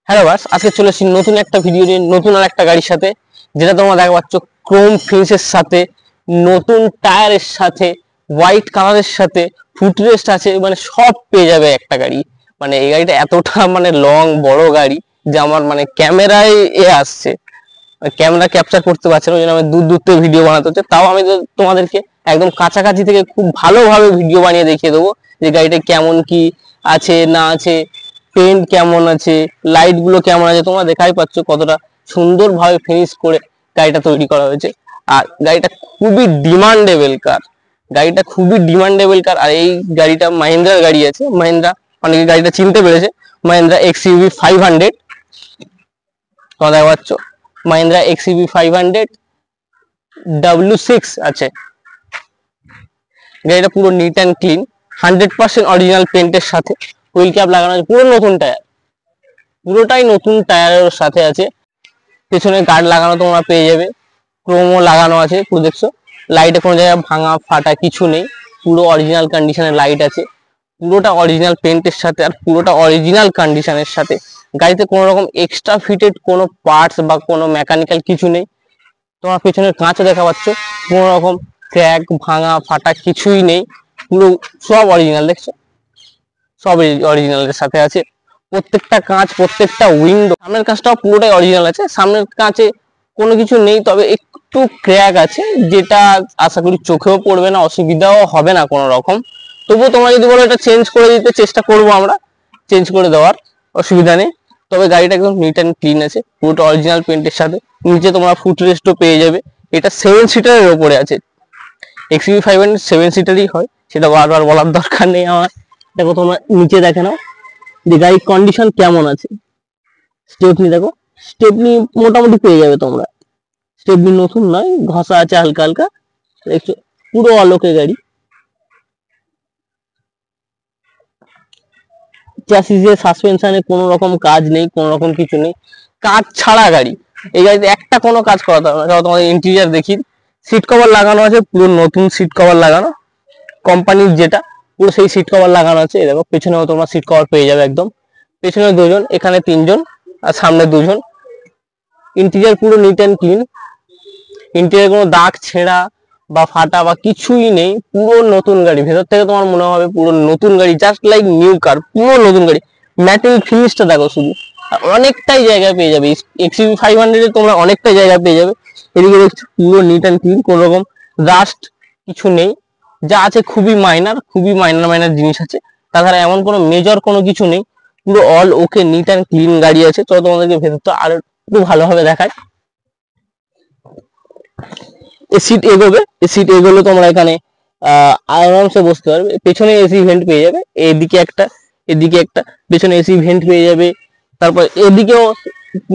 Hello বাস, আজকে চলে এসেছি নতুন একটা ভিডিও নিয়ে, নতুন আর একটা গাড়ির সাথে, যেটা তোমরা দেখা পাচ্ছ ক্রোম ফিনিশের সাথে, নতুন টায়ারের সাথে, হোয়াইট কালারের সাথে, ফুটরেস্ট আছে, মানে সব পেয়ে যাবে একটা গাড়ি। মানে এই গাড়িটা এতটা লং বড় গাড়ি যে আমার ক্যামেরায় আসছে, ক্যামেরা ক্যাপচার করতে পারছে না, ওই জন্য আমি দূর দূর থেকে ভিডিও বানাতে হচ্ছে। তাও আমি তোমাদেরকে একদম কাছাকাছি থেকে খুব ভালোভাবে ভিডিও বানিয়ে দেখিয়ে দেবো যে গাড়িটা কেমন কি আছে না আছে, পেন্ট কেমন আছে, লাইট গুলো কেমন আছে। তোমরা দেখাই পাচ্ছ কতটা সুন্দরভাবে ফিনিশ করে গাড়িটা তৈরি করা হয়েছে। আর গাড়িটা খুবই ডিমান্ডেবল কার, গাড়িটা খুবই ডিমান্ডেবল কার। আর এই গাড়িটা মাহিন্দ্রার গাড়ি আছে, মাহিন্দ্রা, অনেকে গাড়িটা চিনতে পেরেছে, মাহিন্দ্রা XUV 500। তোমরা দেখা পাচ্ছ মাহিন্দ্রা XUV 500 W6 আছে। গাড়িটা পুরো নিট অ্যান্ড ক্লিন, 100% অরিজিনাল পেন্টের সাথে, হুইল ক্যাপ লাগানো আছে, পুরো নতুন টায়ার, পুরোটাই নতুন টায়ারের সাথে আছে। পেছনে গার্ড লাগানো তোমরা পেয়ে যাবে, ক্রোমও লাগানো আছে, পুরো দেখছো লাইটে কোনো জায়গায় ভাঙা ফাটা কিছু নেই, পুরো অরিজিনাল কন্ডিশনের লাইট আছে, পুরোটা অরিজিনাল পেন্টের সাথে আর পুরোটা অরিজিনাল কন্ডিশনের সাথে। গাড়িতে কোনো রকম এক্সট্রা ফিটেড কোনো পার্টস বা কোনো মেকানিক্যাল কিছু নেই। তোমার পেছনের কাঁচও দেখা পাচ্ছ, কোনো রকম ক্র্যাক ভাঙা ফাটা কিছুই নেই, পুরো সব অরিজিনাল, দেখছো সব অরিজিনালের সাথে আছে। প্রত্যেকটা কাঁচ, প্রত্যেকটা উইন্ডো, সামনের কাঁচটাও পুরোটাই অরিজিনাল আছে, সামনের কাঁচে কোনো কিছু নেই, তবে একটু ক্র্যাক আছে, যেটা আশা করি চোখেও পড়বে না, অসুবিধাও হবে না কোনো রকম। তবুও তোমরা যদি বলো এটা চেঞ্জ করে দিতে, চেষ্টা করবো আমরা চেঞ্জ করে দেওয়ার, অসুবিধা নেই। তবে গাড়িটা একদম নিট অ্যান্ড ক্লিন আছে, পুরোটা অরিজিনাল পেন্টের সাথে। নিচে তোমরা ফুট রেস্টও পেয়ে যাবে। এটা 7 সিটারের ওপরে আছে, XUV 500 7 সিটারই হয়, সেটা বারবার বলার দরকার নেই আমার। দেখো তোমরা নিচে দেখে নাও যে গাড়ির কন্ডিশন কেমন আছে। স্টেপনি দেখো, স্টেপনি মোটামুটি পেয়ে যাবে তোমরা, স্টেপনি নতুন নয়, ঘষা আছে হালকা হালকা, দেখছো পুরো অলোকে গাড়ি। চ্যাসিসে সাসপেনশনে কোনো রকম কাজ নেই, কোনো রকম কিছু নেই, কাজ ছাড়া গাড়ি। এই গাড়িতে একটা কোনো কাজ করাতে হবে না। তোমাদের ইন্টেরিয়ার দেখি, সিট কভার লাগানো আছে, পুরো নতুন সিট কভার লাগানো, কোম্পানির যেটা, পুরো সেই সিট কভার লাগানো আছে। এই দেখো পেছনেও তোমরা সিট কভার পেয়ে যাবে একদম, পেছনে দুজন, এখানে তিনজন, আর সামনে দুজন। ইন্টেরিয়ার পুরো নিট অ্যান্ড ক্লিন, ইন্টেরিয়ার কোনো দাগ ছেঁড়া বা ফাটা বা কিছুই নেই, পুরো নতুন গাড়ি। ভেতর থেকে তোমার মনে হবে পুরো নতুন গাড়ি, জাস্ট লাইক নিউ কার, পুরো নতুন গাড়ি। ম্যাটেরিয়াল ফিনিশটা দেখো শুধু, আর অনেকটাই জায়গা পেয়ে যাবে। XUV 500 এ তোমরা অনেকটাই জায়গা পেয়ে যাবে। এদিকে দেখছো পুরো নিট অ্যান্ড ক্লিন, কোনো রকম রাস্ট কিছু নেই, যা আছে খুবই মাইনার, খুবই মাইনার মাইনার জিনিস আছে, তাছাড়া এমন কোনো মেজর কোনো কিছু নেই। পুরো all okay neat and clean গাড়ি আছে। চলো তোমাদেরকে ভেতরটা আরো একটু ভালোভাবে দেখায়। এই সিট এগোবে, এই সিট এগোলে তোমরা এখানে আরামসে বসতে পারবে। পেছনে এসি ভেন্ট পেয়ে যাবে, এদিকে একটা, এদিকে একটা, পেছনে এসি ভেন্ট পেয়ে যাবে। তারপর এদিকেও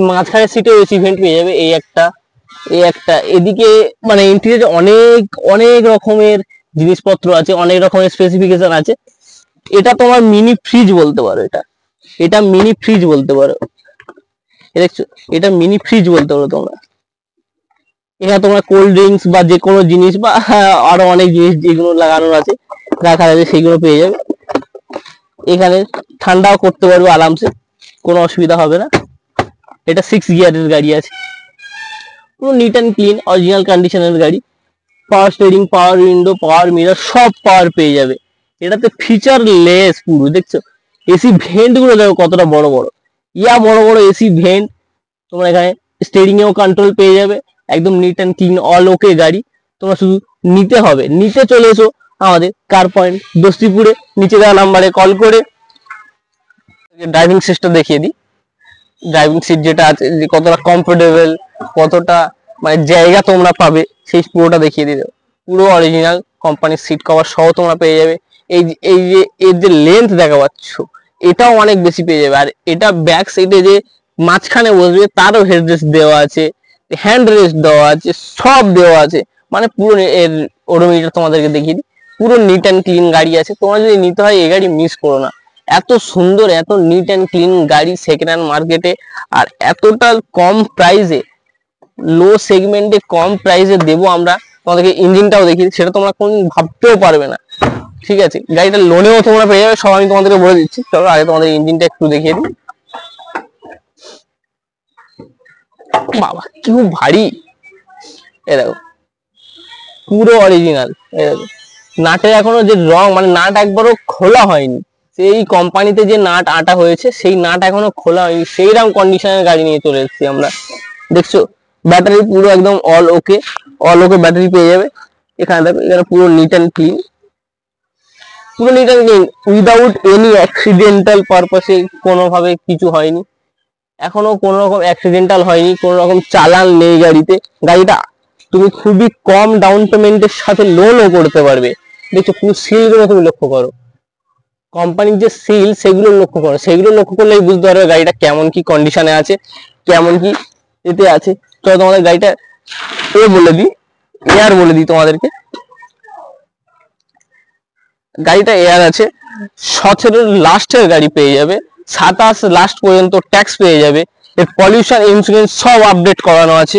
মাঝখানের সিটেও এসি ভেন্ট পেয়ে যাবে, এই একটা, এই একটা। এদিকে ইন্টেরিয়রে অনেক অনেক রকমের জিনিসপত্র আছে, অনেক রকমের স্পেসিফিকেশন আছে। এটা তোমার মিনি ফ্রিজ বলতে পারো, এটা এটা মিনি ফ্রিজ বলতে পারো, দেখছো এটা মিনি ফ্রিজ বলতে পারো তোমরা। এখানে তোমরা কোল্ড ড্রিঙ্কস বা যে কোনো জিনিস বা আরো অনেক জিনিস যেগুলো লাগানো আছে, রাখা আছে, সেগুলো পেয়ে যাবে। এখানে ঠান্ডাও করতে পারবে আরামসে, কোনো অসুবিধা হবে না। এটা 6 গিয়ারের গাড়ি আছে, পুরো নিট অ্যান্ড ক্লিন অরিজিনাল কন্ডিশনের গাড়ি। পাওয়ার স্টিয়ারিং, পাওয়ার উইন্ডো, পাওয়ার মিরর, সব পাওয়ার পেয়ে যাবে। এটাতে ফিচার লেস পুরো, দেখছো এসি ভেন্ট গুলো দেখো কতটা বড় বড়, বড় বড় এসি ভেন্ট। তোমরা এখানে স্টিয়ারিং এও কন্ট্রোল পেয়ে যাবে, একদম নিট অ্যান্ড ক্লিন অল ওকে গাড়ি। তোমরা শুধু নিতে হবে, নিতে চলে এসো আমাদের কার পয়েন্ট দস্তিপুরে, নিচে দেওয়া নাম্বারে কল করে। ড্রাইভিং সিটটা দেখিয়ে দিই, ড্রাইভিং সিট যেটা আছে, যে কতটা কমফোর্টেবল, কতটা জায়গা তোমরা পাবে, সেই পুরোটা দেখিয়ে দিই। পুরো অরিজিনাল কোম্পানির সিট কভার সহ তোমরা পেয়ে যাবে। এই যে এর যে লেন্থ দেখা পাচ্ছ, এটাও অনেক বেশি পেয়ে যাবে। আর এটা ব্যাক সাইডে যে মাঝখানে বসবে তারও হেড রেস্ট দেওয়া আছে, হ্যান্ড রেস্ট দেওয়া আছে, সব দেওয়া আছে। পুরো এর ওডোমিটার তোমাদেরকে দেখিয়ে দিই, পুরো নিট অ্যান্ড ক্লিন গাড়ি আছে। তোমরা যদি নিতে হয় এই গাড়ি মিস করো না, এত সুন্দর, এত নিট অ্যান্ড ক্লিন গাড়ি সেকেন্ড হ্যান্ড মার্কেটে, আর এতটা কম প্রাইসে, লো সেগমেন্টে কম প্রাইসে দেবো আমরা তোমাদেরকে। ইঞ্জিনটাও দেখি, সেটা তোমরা কোনদিন ভাবতেও পারবে না, ঠিক আছে। গাড়িটা লোনেও তোমরা পেয়ে যাবে, সব আমি তোমাদেরকে বলে দিচ্ছি। চলো আগে তোমাদের ইঞ্জিনটা একটু দেখিয়ে দিই। বাবা কি ভারী, এ দেখো পুরো অরিজিনাল। নাটের এখনো যে রং, মানে নাট একবারও খোলা হয়নি, সেই কোম্পানিতে যে নাট আটা হয়েছে সেই নাট এখনো খোলা হয়নি, সেইরকম কন্ডিশনের গাড়ি নিয়ে চলে এসেছি আমরা। দেখছো ব্যাটারি পুরো একদম অল ওকে ব্যাটারি পেয়ে যাবে। এখানে দেখো, এখানে পুরো নিট অ্যান্ড ক্লিন, পুরো neat and clean, without any accidental পারপাসে কোনোভাবে কিছু হয়নি, এখনো কোনো রকম অ্যাক্সিডেন্টাল হয়নি, কোনো রকম চালান নেই গাড়িতে। গাড়িটা তুমি খুবই কম ডাউন পেমেন্টের সাথে লোনও করতে পারবে। দেখছো পুরো সিলগুলো তুমি লক্ষ্য করো, কোম্পানির যে সিল সেগুলো লক্ষ্য করো, সেগুলো লক্ষ্য করলেই বুঝতে পারবে গাড়িটা কেমন কি কন্ডিশনে আছে, কেমন কি এতে আছে। তো তোমাদের গাড়িটা বলে দিই, এয়ার বলে দিই তোমাদেরকে। গাড়িটা এয়ার আছে, 17 লাস্টের গাড়ি পেয়ে যাবে, 27 লাস্ট পর্যন্ত ট্যাক্স পেয়ে যাবে। এর পলিউশন ইন্স্যুরেন্স সব আপডেট করানো আছে,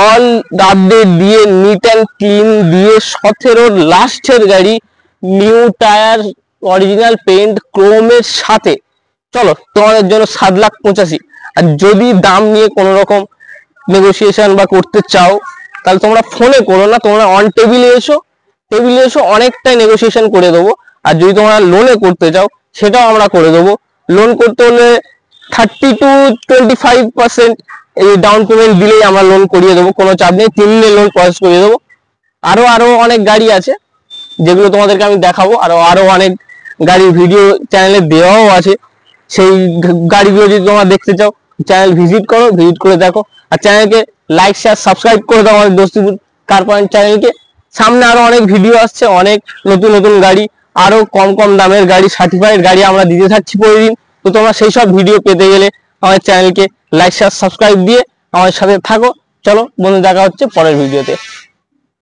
অল আপডেট দিয়ে নিট অ্যান্ড ক্লিন দিয়ে 17 লাস্টের গাড়ি, নিউ টায়ার, অরিজিনাল পেন্ট, ক্রোমের সাথে। চলো তোমাদের জন্য 7,85,000। আর যদি দাম নিয়ে কোনো রকম নেগোসিয়েশন বা করতে চাও তাহলে তোমরা ফোনে করো না, তোমরা অন টেবিলে এসো, অনেকটাই নেগোসিয়েশন করে দেবো। আর যদি তোমরা লোনে করতে চাও সেটাও আমরা করে দেবো। লোন করতে হলে 30 to 25% এই ডাউন পেমেন্ট দিলেই আমরা লোন করিয়ে দেবো, কোনো চাপ নেই, 3 দিনে লোন প্রসেস করিয়ে দেবো। আরো অনেক গাড়ি আছে যেগুলো তোমাদেরকে আমি দেখাবো, আরো অনেক গাড়ির ভিডিও চ্যানেলে দেওয়াও আছে, সেই গাড়িগুলো যদি তোমরা দেখতে চাও চ্যানেল ভিজিট করো, ভিজিট করে দেখো। আর চ্যানেলকে লাইক শেয়ার সাবস্ক্রাইব করে দাও আমাদের দোস্তিপুর কার পয়েন্ট চ্যানেলকে। সামনে আরো অনেক ভিডিও আসছে, অনেক নতুন নতুন গাড়ি, আরো কম দামের গাড়ি, সার্টিফাইড গাড়ি আমরা দিতে থাকছি প্রতিদিন। তো তোমরা সেই সব ভিডিও পেতে গেলে আমাদের চ্যানেলকে লাইক শেয়ার সাবস্ক্রাইব দিয়ে আমাদের সাথে থাকো। চলো বন্ধু, দেখা হচ্ছে পরের ভিডিওতে।